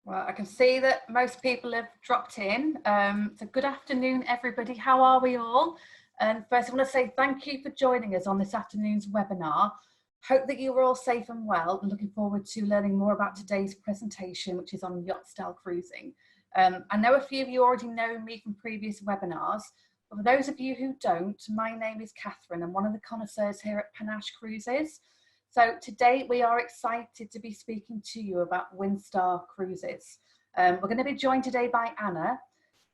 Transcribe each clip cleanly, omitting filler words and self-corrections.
Well, I can see that most people have dropped in. So good afternoon, everybody. How are we all? And first, I want to say thank you for joining us on this afternoon's webinar. Hope that you were all safe and well, and looking forward to learning more about today's presentation, which is on yacht-style cruising. I know a few of you already know me from previous webinars, but for those of you who don't, my name is Catherine. I'm one of the connoisseurs here at Panache Cruises. So today we are excited to be speaking to you about Windstar Cruises. We're going to be joined today by Anna,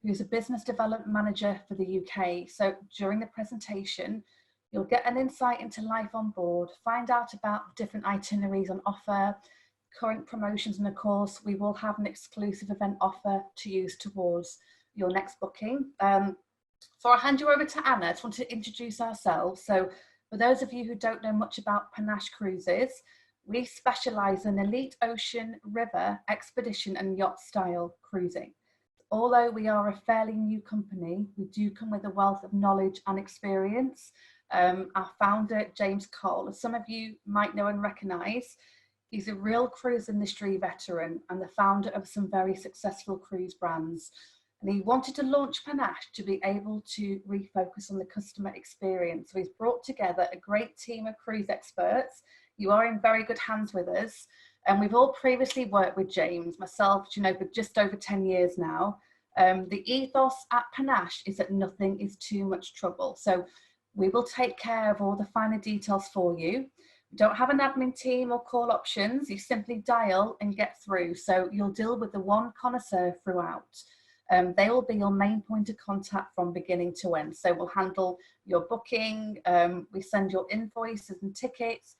who's a business development manager for the UK. So during the presentation, you'll get an insight into life on board, find out about different itineraries on offer, current promotions, and of course, we will have an exclusive event offer to use towards your next booking. Before I hand you over to Anna, I just want to introduce ourselves. So for those of you who don't know much about Panache Cruises, we specialise in elite ocean, river, expedition and yacht style cruising. Although we are a fairly new company, we do come with a wealth of knowledge and experience. Our founder, James Cole, as some of you might know and recognise, he's a real cruise industry veteran and the founder of some very successful cruise brands. And he wanted to launch Panache to be able to refocus on the customer experience. So he's brought together a great team of cruise experts. You are in very good hands with us. And we've all previously worked with James, myself, you know, for just over 10 years now. The ethos at Panache is that nothing is too much trouble. So we will take care of all the finer details for you. We don't have an admin team or call options. You simply dial and get through. So you'll deal with the one connoisseur throughout. They will be your main point of contact from beginning to end. So we'll handle your booking, we send your invoices and tickets,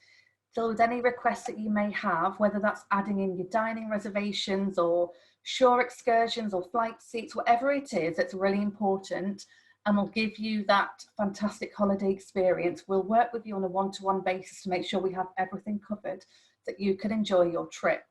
deal with any requests that you may have, whether that's adding in your dining reservations or shore excursions or flight seats, whatever it is, it's really important. And we'll give you that fantastic holiday experience. We'll work with you on a one-to-one basis to make sure we have everything covered that you can enjoy your trip.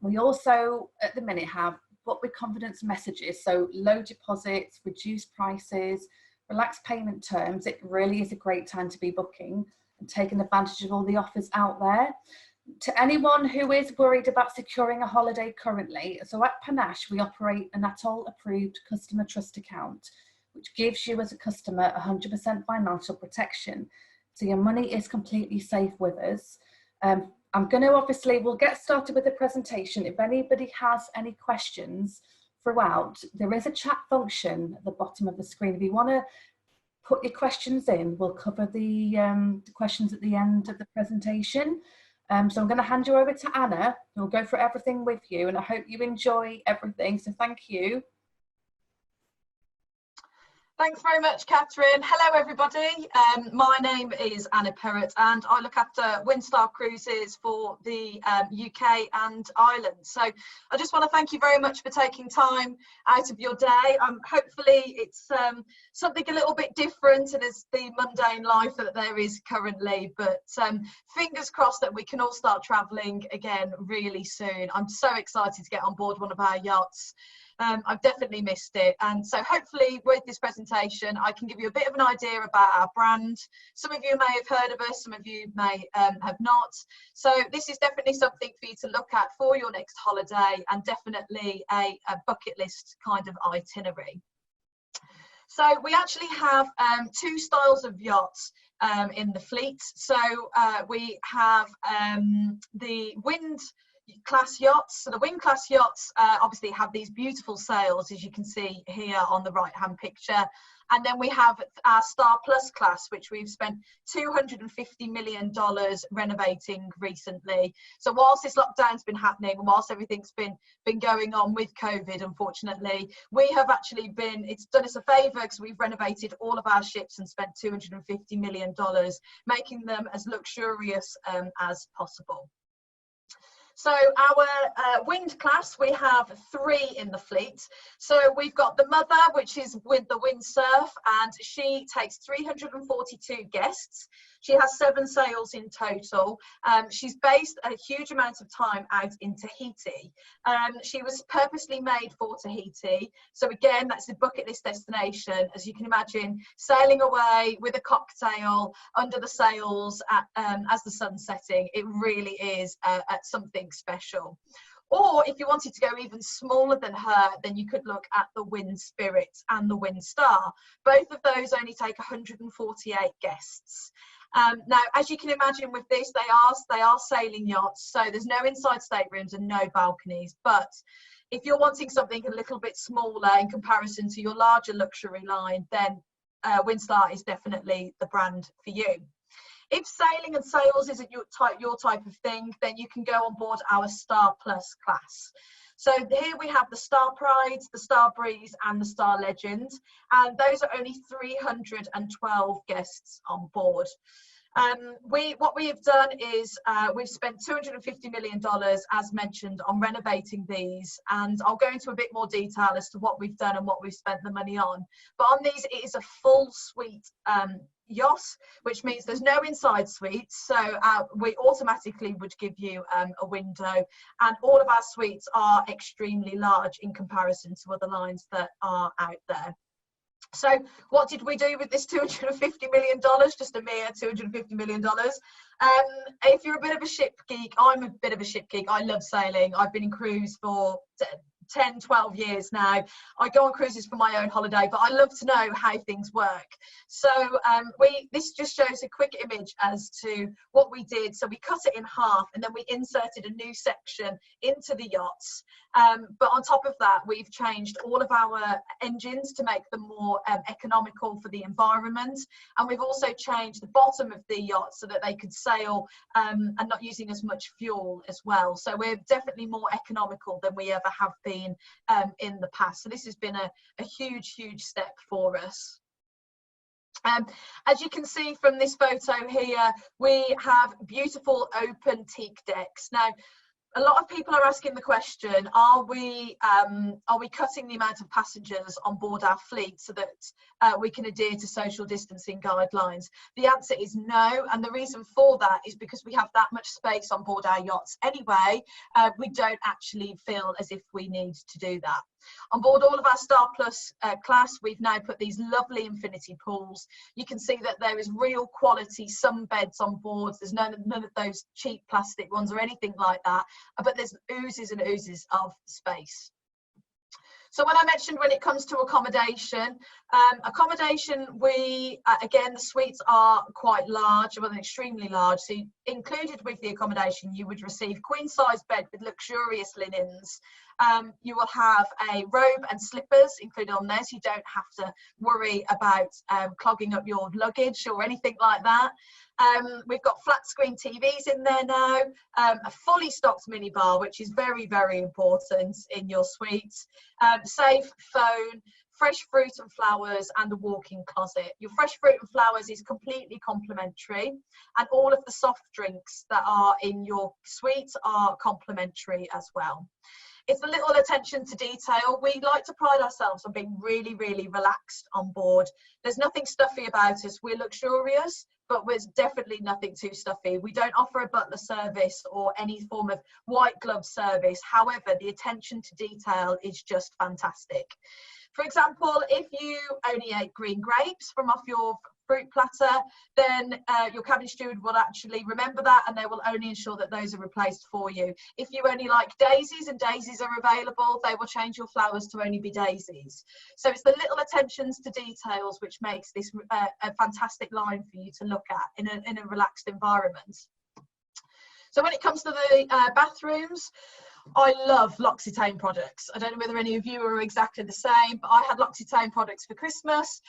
We also, at the minute, have book with confidence messages, so low deposits, reduced prices, relaxed payment terms. It really is a great time to be booking and taking advantage of all the offers out there. To anyone who is worried about securing a holiday currently, so at Panache we operate an ATOL approved customer trust account, which gives you as a customer 100% financial protection. So your money is completely safe with us. I'm going to we'll get started with the presentation. If anybody has any questions throughout, there is a chat function at the bottom of the screen. If you want to put your questions in, we'll cover the questions at the end of the presentation. So I'm going to hand you over to Anna, who will go through everything with you, and I hope you enjoy everything. So thank you. Thanks very much, Catherine. Hello, everybody. My name is Anna Perrott, and I look after Windstar Cruises for the UK and Ireland. So I just want to thank you very much for taking time out of your day. Hopefully it's something a little bit different to the mundane life that there is currently, but fingers crossed that we can all start travelling again really soon. I'm so excited to get on board one of our yachts. I've definitely missed it, and so hopefully with this presentation I can give you a bit of an idea about our brand. Some of you may have heard of us, some of you may have not, so this is definitely something for you to look at for your next holiday, and definitely a bucket list kind of itinerary. So we actually have two styles of yachts in the fleet. So we have the wind class yachts. So the wind class yachts obviously have these beautiful sails, as you can see here on the right hand picture, and then we have our Star Plus class, which we've spent $250 million renovating recently. So whilst this lockdown's been happening and whilst everything's been going on with COVID, unfortunately, we have actually it's done us a favour because we've renovated all of our ships and spent $250 million, making them as luxurious as possible. So our wind class, we have 3 in the fleet. So we've got the Mother, which is with the windsurf, and she takes 342 guests. She has 7 sails in total. She's based a huge amount of time out in Tahiti. She was purposely made for Tahiti. So again, that's a bucket list destination. As you can imagine, sailing away with a cocktail under the sails as the sun's setting, it really is something special. Or if you wanted to go even smaller than her, then you could look at the Wind Spirit and the Windstar. Both of those only take 148 guests. Now, as you can imagine with this, they are sailing yachts, so there's no inside staterooms and no balconies. But if you're wanting something a little bit smaller in comparison to your larger luxury line, then Windstar is definitely the brand for you. If sailing and sails isn't your type of thing, then you can go on board our Star Plus class. So here we have the Star Pride, the Star Breeze and the Star Legend, and those are only 312 guests on board. What we have done is we've spent $250 million, as mentioned, on renovating these, and I'll go into a bit more detail as to what we've done and what we've spent the money on. But on these, it is a full suite yacht, which means there's no inside suites, so we automatically would give you a window, and all of our suites are extremely large in comparison to other lines that are out there. So what did we do with this $250 million? Just a mere $250 million. If you're a bit of a ship geek, I'm a bit of a ship geek. I love sailing. I've been in cruise for 10, 12 years now. I go on cruises for my own holiday, but I love to know how things work. So this just shows a quick image as to what we did. So we cut it in half and then we inserted a new section into the yachts. But on top of that, we've changed all of our engines to make them more economical for the environment. And we've also changed the bottom of the yacht so that they could sail and not using as much fuel as well. So we're definitely more economical than we ever have been in the past. So this has been a huge step for us. As you can see from this photo here, we have beautiful open teak decks. Now, a lot of people are asking the question, are we cutting the amount of passengers on board our fleet so that we can adhere to social distancing guidelines? The answer is no, and the reason for that is because we have that much space on board our yachts anyway. We don't actually feel as if we need to do that. On board all of our Star Plus class, we've now put these lovely infinity pools. You can see that there is real quality sunbeds on board. There's none of those cheap plastic ones or anything like that, but there's oozes and oozes of space. So when I mentioned when it comes to accommodation, again, the suites are quite large, well, extremely large. So included with the accommodation, you would receive queen size bed with luxurious linens. You will have a robe and slippers included on there, so you don't have to worry about clogging up your luggage or anything like that. We've got flat screen TVs in there now, a fully stocked minibar, which is very important in your suites, safe, phone, fresh fruit and flowers, and a walk-in closet. Your fresh fruit and flowers is completely complimentary, and all of the soft drinks that are in your suites are complimentary as well. It's a little attention to detail. We like to pride ourselves on being really relaxed on board. There's nothing stuffy about us. We're luxurious, but there's definitely nothing too stuffy. We don't offer a butler service or any form of white glove service. However, the attention to detail is just fantastic. For example, if you only ate green grapes from off your fruit platter, then your cabin steward will actually remember that, and they will only ensure that those are replaced for you. If you only like daisies and daisies are available, they will change your flowers to only be daisies. So it's the little attentions to details which makes this a fantastic line for you to look at in a relaxed environment. So when it comes to the bathrooms, I love L'Occitane products. I don't know whether any of you are exactly the same, but I had L'Occitane products for Christmas.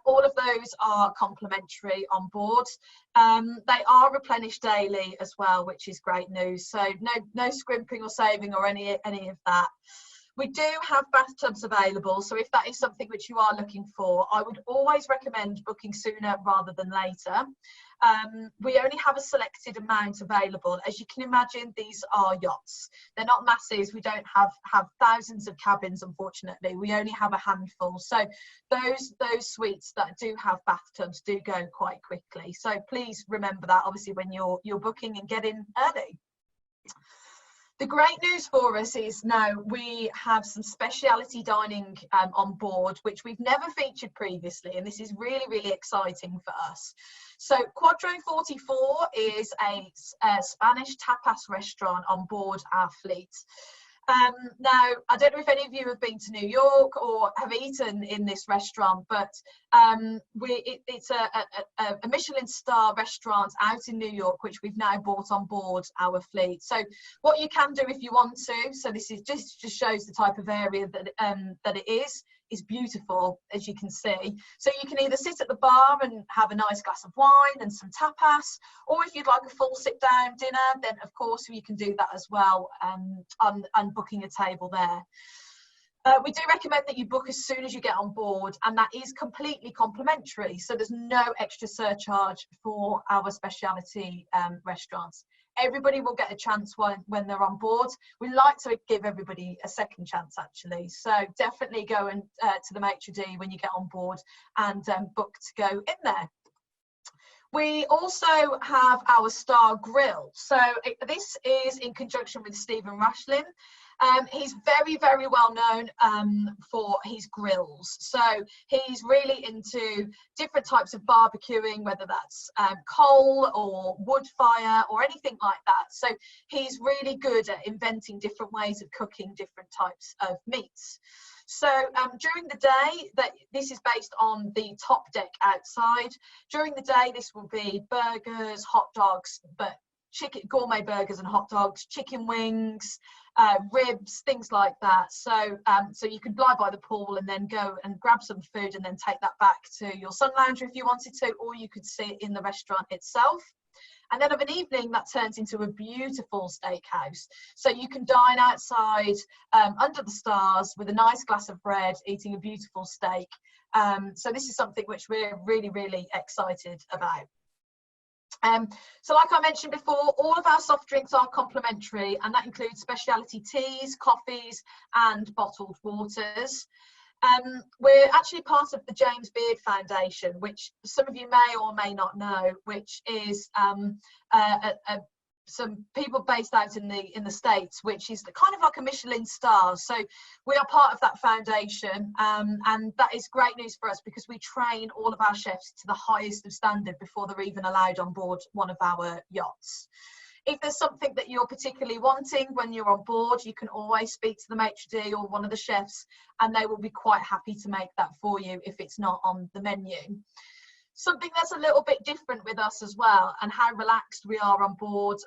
All of those are complimentary on board. They are replenished daily as well, which is great news. So no scrimping or saving or any of that. We do have bathtubs available, so if that is something which you are looking for, I would always recommend booking sooner rather than later. We only have a selected amount available. As you can imagine, these are yachts. They're not masses. We don't have thousands of cabins, unfortunately. We only have a handful. So those suites that do have bathtubs do go quite quickly. So please remember that, obviously, when you're booking and getting early. The great news for us is now we have some speciality dining on board, which we've never featured previously, and this is really exciting for us. So Quadro 44 is a Spanish tapas restaurant on board our fleet. Now, I don't know if any of you have been to New York or have eaten in this restaurant, but it's a Michelin star restaurant out in New York, which we've now brought on board our fleet. So what you can do if you want to, so this is just shows the type of area that it is beautiful, as you can see. So you can either sit at the bar and have a nice glass of wine and some tapas, or if you'd like a full sit down dinner, then of course you can do that as well, and booking a table there. We do recommend that you book as soon as you get on board, and that is completely complimentary, so there's no extra surcharge for our speciality restaurants. Everybody will get a chance when they're on board. We like to give everybody a second chance, actually, so definitely go to the maitre d' when you get on board and book to go in there. We also have our Star Grill. So this is in conjunction with Stephen Rashlin. He's very, very well known for his grills. So he's really into different types of barbecuing, whether that's coal or wood fire or anything like that. So he's really good at inventing different ways of cooking different types of meats. So during the day, this is based on the top deck outside. During the day, this will be burgers, hot dogs, but gourmet burgers and hot dogs, chicken wings, ribs, things like that. So so you could lie by the pool and then go and grab some food and then take that back to your sun lounger if you wanted to, or you could sit in the restaurant itself. And then of an evening, that turns into a beautiful steakhouse. So you can dine outside under the stars with a nice glass of bread, eating a beautiful steak. So this is something which we're really, really excited about. So like I mentioned before, all of our soft drinks are complimentary, and that includes specialty teas, coffees, and bottled waters. We're actually part of the James Beard Foundation, which some of you may or may not know, which is some people based out in the States, which is kind of like a Michelin star. So we are part of that foundation, and that is great news for us because we train all of our chefs to the highest of standard before they're even allowed on board one of our yachts. If there's something that you're particularly wanting when you're on board, you can always speak to the maitre d' or one of the chefs, and they will be quite happy to make that for you if it's not on the menu. Something that's a little bit different with us as well, and how relaxed we are on board,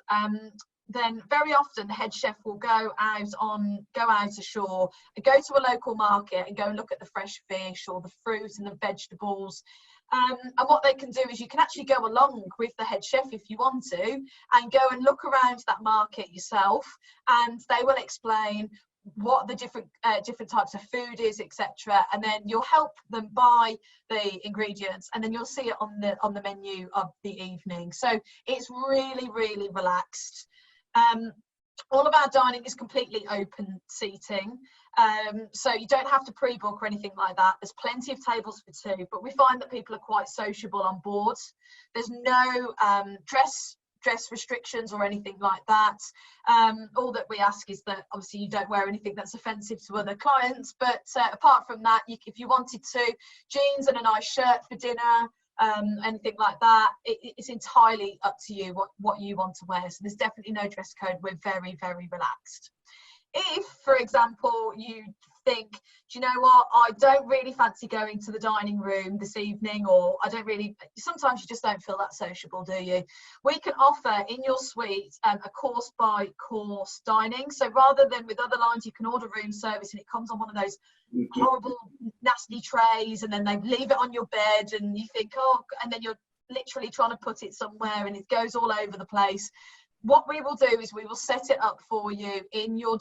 then very often the head chef will go out ashore and go to a local market and go and look at the fresh fish or the fruit and the vegetables. And what they can do is you can actually go along with the head chef if you want to, and go and look around that market yourself, and they will explain what the different types of food is, etc. And then you'll help them buy the ingredients, and then you'll see it on the menu of the evening. So it's really, really relaxed. All of our dining is completely open seating, so you don't have to pre-book or anything like that. There's plenty of tables for two, but we find that people are quite sociable on board. There's no dress restrictions or anything like that. All that we ask is that obviously you don't wear anything that's offensive to other clients, but apart from that, if you wanted to, jeans and a nice shirt for dinner, anything like that, it's entirely up to you what you want to wear. So there's definitely no dress code. We're very, very relaxed. If, for example, you think, do you know what, I don't really fancy going to the dining room this evening, or sometimes you just don't feel that sociable, do you? We can offer in your suite a course by course dining. So rather than with other lines, you can order room service and it comes on one of those horrible, nasty trays, and then they leave it on your bed, and you think, oh, and then you're literally trying to put it somewhere and it goes all over the place. What we will do is we will set it up for you in your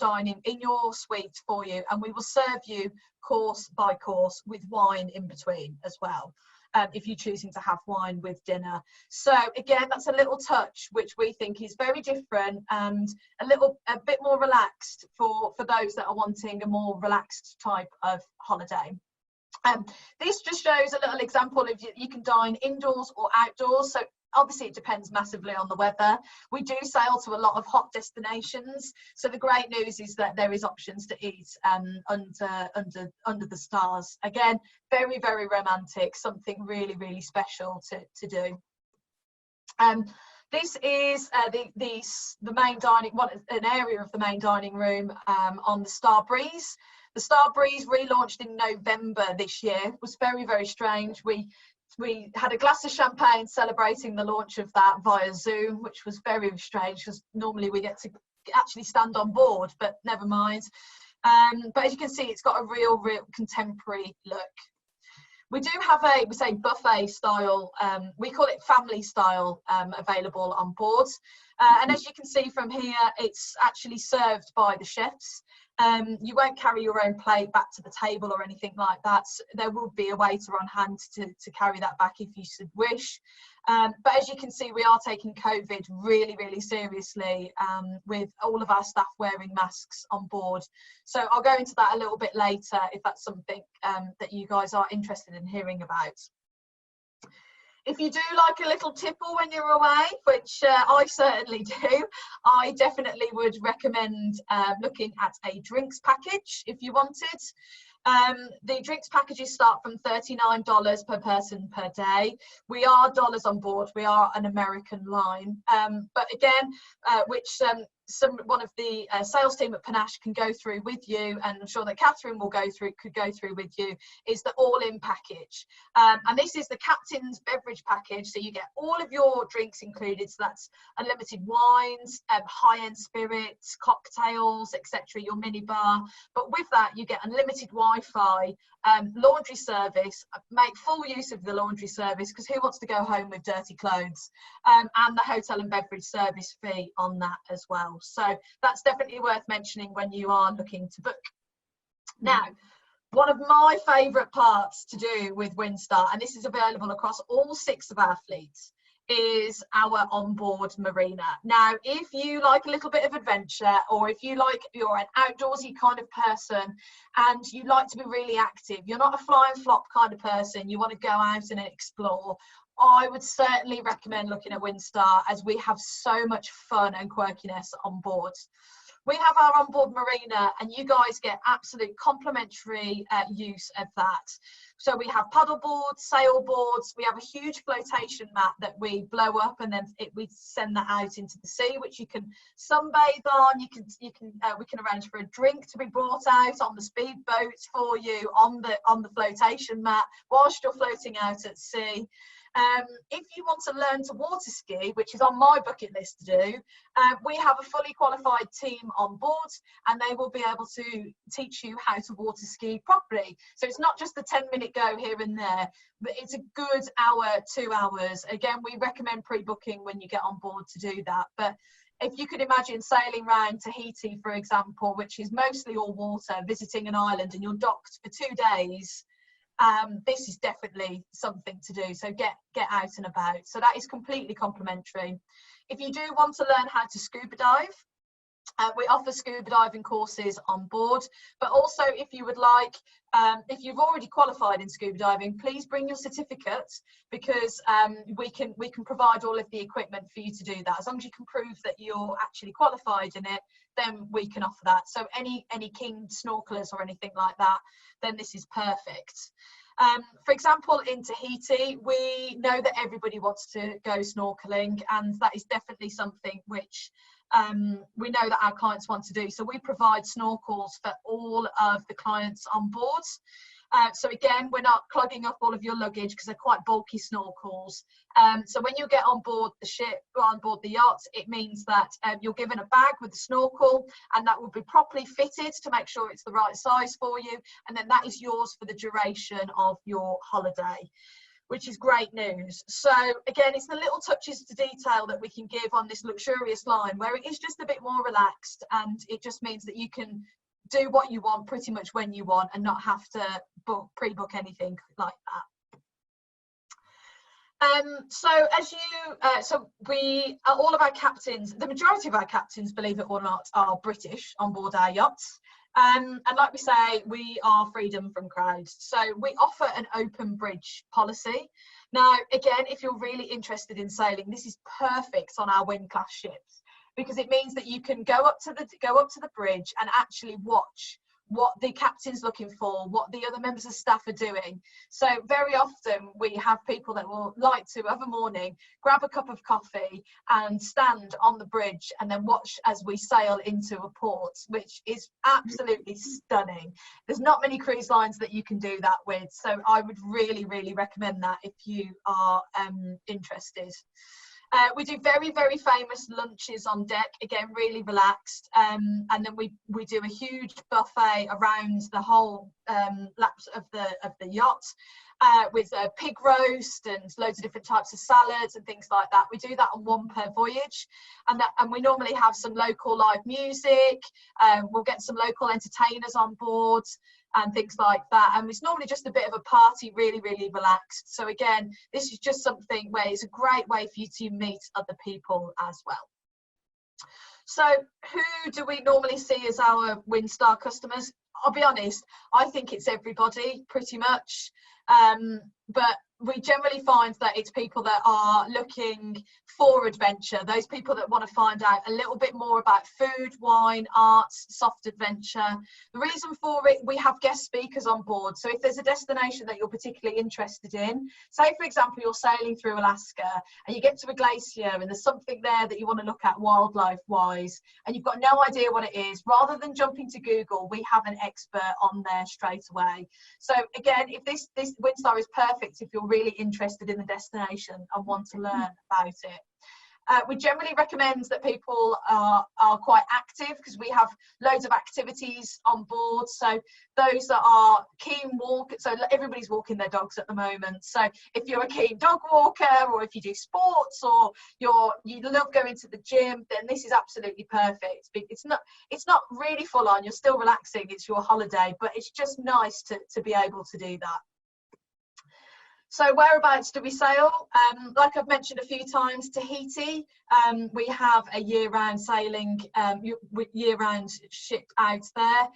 suite for you, and we will serve you course by course with wine in between as well, if you're choosing to have wine with dinner. So again, that's a little touch which we think is very different and a bit more relaxed for those that are wanting a more relaxed type of holiday. This just shows a little example of you can dine indoors or outdoors. So obviously it depends massively on the weather. We do sail to a lot of hot destinations, so the great news is that there is options to eat under the stars. Again, very, very romantic, something really, really special to do. This is the main dining, an area of the main dining room on the Star Breeze. The Star Breeze relaunched in November this year. It was very, very strange. We had a glass of champagne celebrating the launch of that via Zoom, which was very strange because normally we get to actually stand on board, but never mind. But as you can see, it's got a real contemporary look. We do have we say buffet style, we call it family style, available on board. And as you can see from here, it's actually served by the chefs. You won't carry your own plate back to the table or anything like that. There will be a waiter on hand to carry that back if you should wish. But as you can see, we are taking COVID really, really seriously, with all of our staff wearing masks on board. So I'll go into that a little bit later if that's something that you guys are interested in hearing about. If you do like a little tipple when you're away, which I certainly do, I definitely would recommend looking at a drinks package if you wanted. The drinks packages start from $39 per person per day. We are dollars on board. We are an American line. But again, which one of the sales team at Panache can go through with you, and I'm sure that Catherine will could go through with you, is the all-in package. And this is the captain's beverage package. So you get all of your drinks included. So that's unlimited wines, high-end spirits, cocktails, etc., your mini bar. But with that, you get unlimited Wi-Fi, laundry service. Make full use of the laundry service, because who wants to go home with dirty clothes? And the hotel and beverage service fee on that as well. So that's definitely worth mentioning when you are looking to book. Now, one of my favourite parts to do with Windstar, and this is available across all 6 of our fleets, is our onboard marina. Now, if you like a little bit of adventure, or if you're an outdoorsy kind of person and you like to be really active, you're not a fly and flop kind of person, you want to go out and explore, I would certainly recommend looking at Windstar, as we have so much fun and quirkiness on board. We have our onboard marina, and you guys get absolute complimentary use of that. So we have paddle boards, sail boards. We have a huge flotation mat that we blow up, and then we send that out into the sea, which you can sunbathe on. We can arrange for a drink to be brought out on the speedboats for you on the flotation mat whilst you're floating out at sea. If you want to learn to water ski, which is on my bucket list to do, we have a fully qualified team on board, and they will be able to teach you how to water ski properly. So it's not just a 10-minute go here and there, but it's a good hour, 2 hours. Again, we recommend pre-booking when you get on board to do that. But if you could imagine sailing around Tahiti, for example, which is mostly all water, visiting an island, and you're docked for 2 days, this is definitely something to do. So get out and about. So that is completely complimentary. If you do want to learn how to scuba dive, we offer scuba diving courses on board. But also, if you would like, if you've already qualified in scuba diving, please bring your certificate, because we can provide all of the equipment for you to do that. As long as you can prove that you're actually qualified in it, then we can offer that. So any keen snorkelers or anything like that, then this is perfect. For example, in Tahiti, we know that everybody wants to go snorkeling, and that is definitely something which we know that our clients want to do. So we provide snorkels for all of the clients on board. So again, we're not clogging up all of your luggage, because they're quite bulky snorkels. So when you get on board the ship or on board the yacht, it means that you're given a bag with a snorkel, and that will be properly fitted to make sure it's the right size for you. And then that is yours for the duration of your holiday, which is great news. So again, it's the little touches to detail that we can give on this luxurious line, where it is just a bit more relaxed, and it just means that you can do what you want pretty much when you want, and not have to pre-book anything like that. So as you, so we, all of our captains, the majority of our captains, believe it or not, are British on board our yachts. And like we say, we are freedom from crowds. So we offer an open bridge policy. Now, again, if you're really interested in sailing, this is perfect on our wind class ships, because it means that you can go up to the bridge and actually watch what the captain's looking for, what the other members of staff are doing. So very often we have people that will like to, of a morning, grab a cup of coffee and stand on the bridge and then watch as we sail into a port, which is absolutely stunning. There's not many cruise lines that you can do that with, so I would really, really recommend that if you are interested. We do very, very famous lunches on deck, again, really relaxed. And then we do a huge buffet around the whole laps of the yacht with a pig roast and loads of different types of salads and things like that. We do that on one per voyage. And we normally have some local live music. We'll get some local entertainers on board and things like that, and it's normally just a bit of a party, really, really relaxed. So again, this is just something where it's a great way for you to meet other people as well. So who do we normally see as our Windstar customers? I'll be honest, I think it's everybody pretty much, but we generally find that it's people that are looking for adventure, those people that want to find out a little bit more about food, wine, arts, soft adventure. The reason for it, we have guest speakers on board. So if there's a destination that you're particularly interested in, say for example you're sailing through Alaska and you get to a glacier and there's something there that you want to look at wildlife wise and you've got no idea what it is, rather than jumping to Google, we have an expert on there straight away. So again, if this Windstar is perfect if you're really interested in the destination and want to learn about it. We generally recommend that people are quite active, because we have loads of activities on board. So those that are keen walkers, so everybody's walking their dogs at the moment. So if you're a keen dog walker, or if you do sports, or you love going to the gym, then this is absolutely perfect. It's not really full on. You're still relaxing. It's your holiday, but it's just nice to be able to do that. So whereabouts do we sail? Like I've mentioned a few times, Tahiti, we have a year-round sailing, year-round ship out there.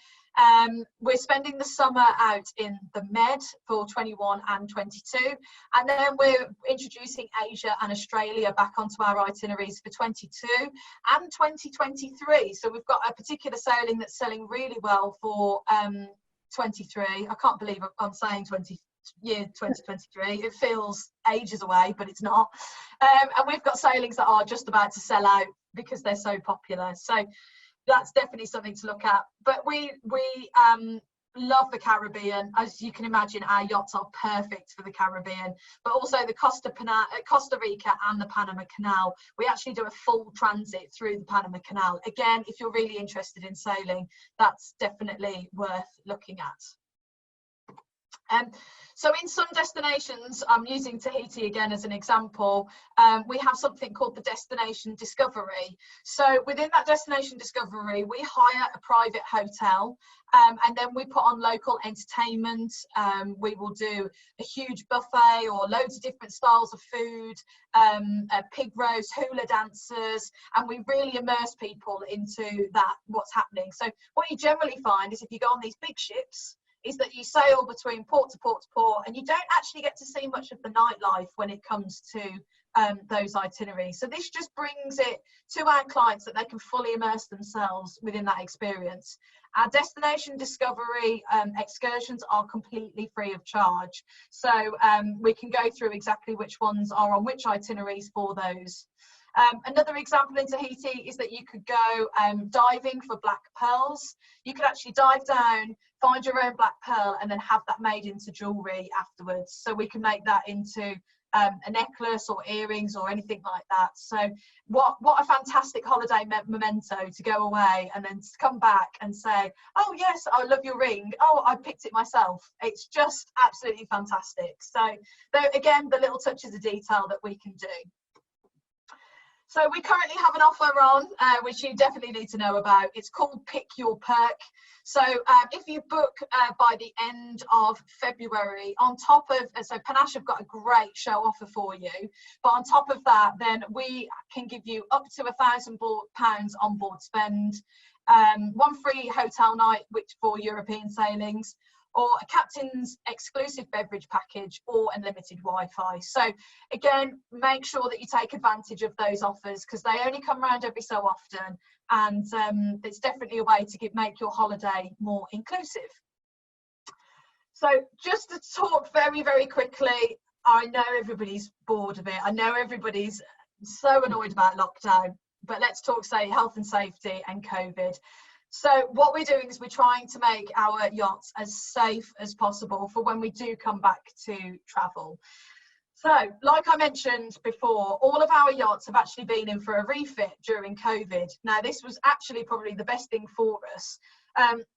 We're spending the summer out in the Med for 21 and 22, and then we're introducing Asia and Australia back onto our itineraries for 22 and 2023. So we've got a particular sailing that's selling really well for 23. I can't believe I'm saying 2023. It feels ages away, but it's not. And we've got sailings that are just about to sell out because they're so popular. So that's definitely something to look at. But we love the Caribbean. As you can imagine, our yachts are perfect for the Caribbean, but also the Costa Rica and the Panama Canal. We actually do a full transit through the Panama Canal. Again, if you're really interested in sailing, that's definitely worth looking at. So in some destinations, I'm using Tahiti again as an example, we have something called the Destination Discovery. So within that Destination Discovery, we hire a private hotel, and then we put on local entertainment. We will do a huge buffet or loads of different styles of food, a pig roast, hula dancers, and we really immerse people into that, what's happening. So what you generally find is if you go on these big ships, is that you sail between port to port to port, and you don't actually get to see much of the nightlife when it comes to those itineraries. So this just brings it to our clients that they can fully immerse themselves within that experience. Our Destination Discovery excursions are completely free of charge. So we can go through exactly which ones are on which itineraries for those. Another example in Tahiti is that you could go diving for black pearls. You could actually dive down, find your own black pearl, and then have that made into jewellery afterwards. So we can make that into a necklace or earrings or anything like that. So what a fantastic holiday memento to go away and then to come back and say, oh yes, I love your ring. Oh, I picked it myself. It's just absolutely fantastic. So again, the little touches of detail that we can do. So we currently have an offer on, which you definitely need to know about. It's called Pick Your Perk. So if you book by the end of February, on top of, so Panache have got a great show offer for you, but on top of that, then we can give you up to £1,000 on board spend, one free hotel night, which for European sailings, or a captain's exclusive beverage package, or unlimited Wi-Fi. So again, make sure that you take advantage of those offers, because they only come around every so often, and it's definitely a way to make your holiday more inclusive. So just to talk very, very quickly, I know everybody's bored of it. I know everybody's so annoyed about lockdown, but let's talk, say, health and safety and COVID. So what we're doing is we're trying to make our yachts as safe as possible for when we do come back to travel. So, like I mentioned before, all of our yachts have actually been in for a refit during COVID. Now, this was actually probably the best thing for us.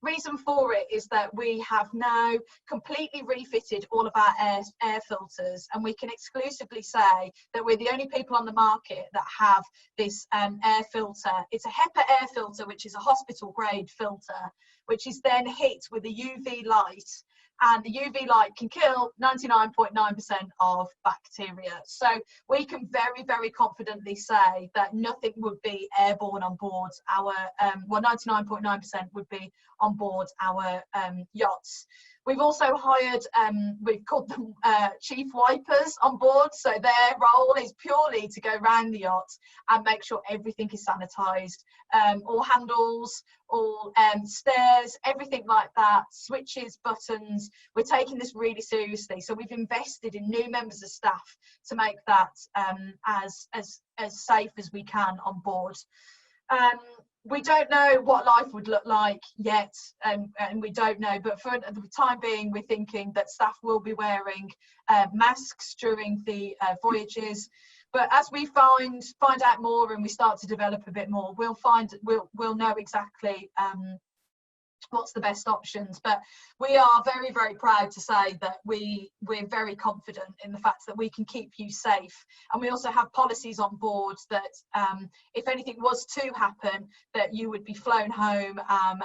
Reason for it is that we have now completely refitted all of our air filters, and we can exclusively say that we're the only people on the market that have this air filter. It's a HEPA air filter, which is a hospital grade filter, which is then hit with a UV light, and the UV light can kill 99.9% of bacteria. So we can very, very confidently say that nothing would be airborne on board our, well, 99.9% would be on board our yachts. We've also hired, we've called them chief wipers on board. So their role is purely to go around the yacht and make sure everything is sanitised. All handles, all stairs, everything like that, switches, buttons. We're taking this really seriously. So we've invested in new members of staff to make that as safe as we can on board. We don't know what life would look like yet, and we don't know, but for the time being, we're thinking that staff will be wearing masks during the voyages. But as we find out more and we start to develop a bit more, we'll know exactly what's the best options. But we are very, very proud to say that we're very confident in the fact that we can keep you safe. And we also have policies on board that if anything was to happen, that you would be flown home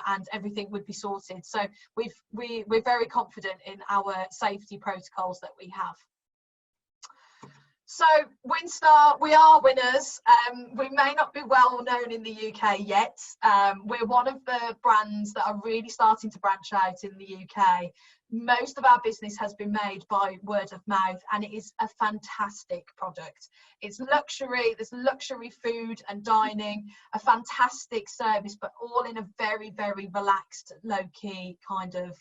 and everything would be sorted. So we're very confident in our safety protocols that we have. So Windstar, we are winners. We may not be well known in the UK yet. We're one of the brands that are really starting to branch out in the UK. Most of our business has been made by word of mouth, and it is a fantastic product. It's luxury, there's luxury food and dining, a fantastic service, but all in a very, very relaxed, low-key kind of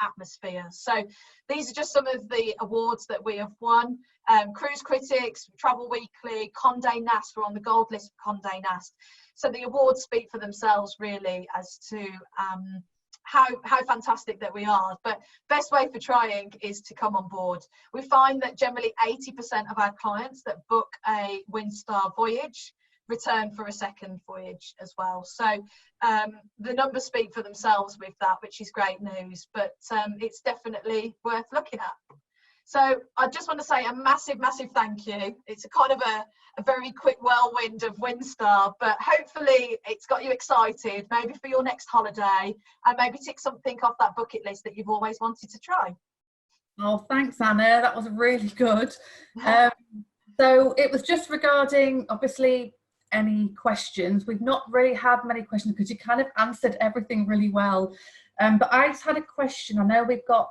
atmosphere. So these are just some of the awards that we have won. Cruise Critics, Travel Weekly, Condé Nast, we're on the gold list of Condé Nast. So the awards speak for themselves really as to how fantastic that we are. But best way for trying is to come on board. We find that generally 80% of our clients that book a Windstar voyage return for a second voyage as well. So the numbers speak for themselves with that, which is great news, but it's definitely worth looking at. So I just want to say a massive, massive thank you. It's a kind of a very quick whirlwind of Windstar, but hopefully it's got you excited, maybe for your next holiday, and maybe tick something off that bucket list that you've always wanted to try. Oh, thanks, Anna. That was really good. So it was just regarding, obviously, any questions. We've not really had many questions because you kind of answered everything really well. But I just had a question. I know we've got...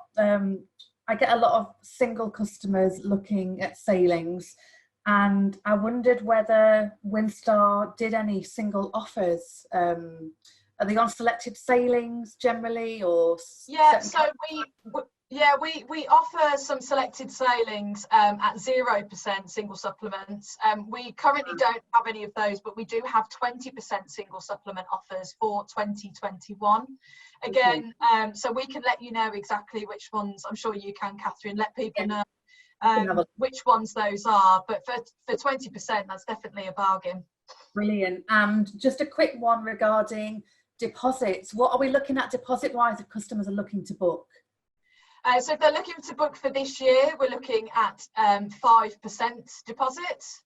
I get a lot of single customers looking at sailings, and I wondered whether Windstar did any single offers. Are they on selected sailings generally, or? Yeah, so we offer some selected sailings at 0% single supplements. We currently don't have any of those, but we do have 20% single supplement offers for 2021. Again, so we can let you know exactly which ones. I'm sure you can, Catherine, let people know which ones those are. But for 20%, that's definitely a bargain. Brilliant. And just a quick one regarding deposits. What are we looking at deposit-wise if customers are looking to book? So if they're looking to book for this year, we're looking at 5% deposits.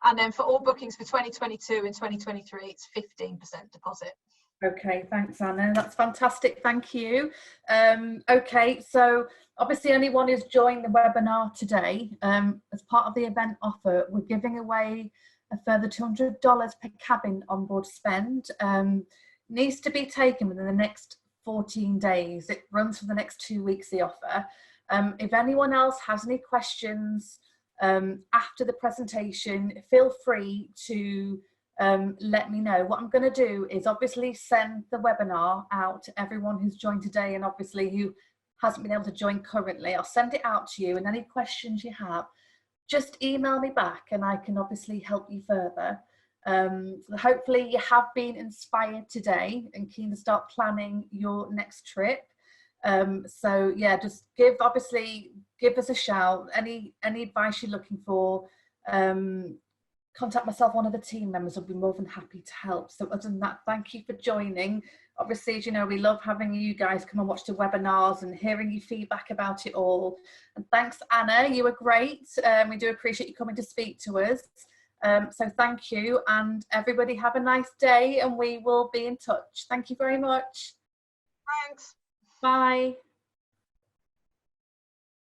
And then for all bookings for 2022 and 2023, it's 15% deposit. Okay, thanks, Anna. That's fantastic. Thank you. Okay, so obviously anyone who's joined the webinar today, as part of the event offer, we're giving away a further $200 per cabin onboard spend. Needs to be taken within the next 14 days. It runs for the next 2 weeks, the offer. If anyone else has any questions after the presentation, feel free to let me know. What I'm going to do is obviously send the webinar out to everyone who's joined today and obviously who hasn't been able to join currently. I'll send it out to you, and any questions you have, just email me back and I can obviously help you further. Hopefully you have been inspired today and keen to start planning your next trip. So yeah, just give us a shout. Any advice you're looking for, contact myself, one of the team members will be more than happy to help. So other than that, thank you for joining. Obviously, as you know, we love having you guys come and watch the webinars and hearing your feedback about it all. And thanks, Anna, you were great. We do appreciate you coming to speak to us. So thank you, and everybody have a nice day, and we will be in touch. Thank you very much. Thanks. Bye.